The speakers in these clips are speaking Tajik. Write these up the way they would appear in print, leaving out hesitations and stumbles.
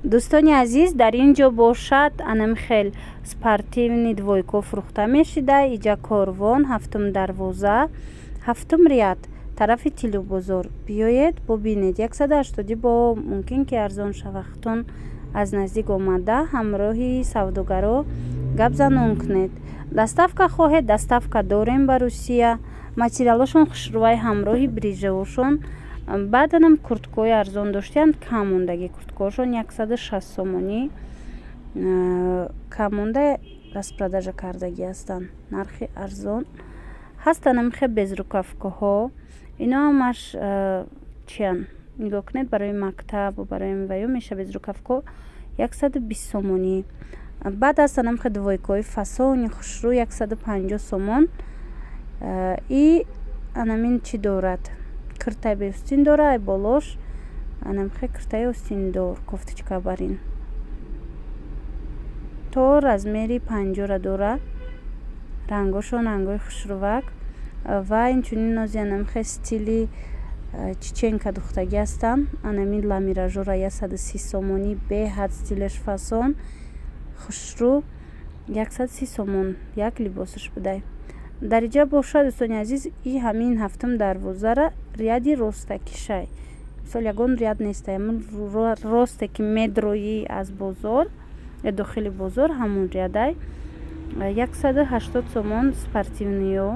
дӯстони азиз, дар ин ҷо бошад анамихел спортивни двойко фурӯхта мешуда. Иҷа корвон, ҳафтум дарвоза, ҳафтум ряд, тарафи тиллубозор. Биёед бубинед. 180 бо мумкин ки арзон шавад. Хутон аз наздик омада ҳамроҳи савдогаро гап занон кунед. Доставка хоҳед? Доставка дорем ба Русия. Материалошон хушрӯваи ҳамроҳи брижаошон. Баъданам курткаҳои арзон доштанд. кам мондаги курткаҳошон 160 сомонӣ кам монда распродажа кардагӣ ҳастанд. Нархи арзон ҳастанд. Намихе безрукавкаҳо ино ҳамаш чиянд? Нигоҳ кунед, барои мактаб барои ваё меша безрукавкаҳо 120 сомонӣ. баъд ҳастанд намихе двойкаҳои фасони хушрӯ 150 сомон. и анамин чӣ дорад? киртаи беостин дорад. Ай болош анамихе киртаи остиндор, кофточка барин то размери 50 дорад. рангошон рангои хушрӯвак ва инчунин нози анамихе стили чеченка духтагӣ ҳастанд. анамин ламиражора 130 сомонӣ. беҳад стилеш фасон хушрӯ 130 сомон як либосаш будай. дар иҷа бошад дӯстони азиз, и ҳамин ҳафтум дарвозара ряди ростакишай. мисол ягон ряд неста, ҳамин росте ки медроӣ аз бозор ё дохили бозор, ҳамун рядай 180 сомон. спортивниё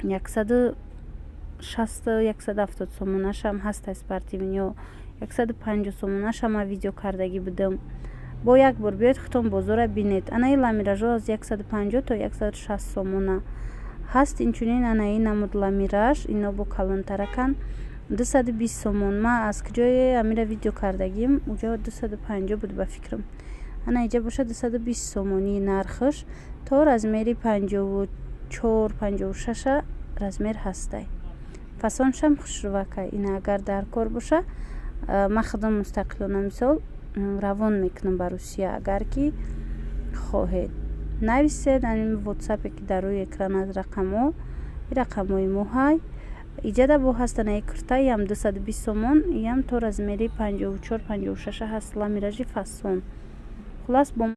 160-170 сомонашам ҳастай. спортивниё 150 сомонашам ма видео кардагӣ будам. бо як бор биёед хутон бозора бинед. анаи ламиражо аз 150 то 160 сомона ҳаст. инчунин анаи намуд ламираж ино бо калонтаракан 220 сомон. ма аз куҷое амира видео кардагим уҷо 250 буд ба фикрам. ана иҷа бошад 220 сомонӣ нархаш. то размери 54-56 размер ҳастай. фасоншам хушрӯвакай. ина агар дар кор боша ма худам мустақилона мисол равон мекунам ба Русия. агар ки хоҳед нависед анин ватсапе ки дар рӯи экран аз рақамҳо рақамҳои мо ҳай. иҷада бо ҳастан аи курта ям 220 сомон. ям то размери 54-56 ҳаст. ламиражи фасон хулас бо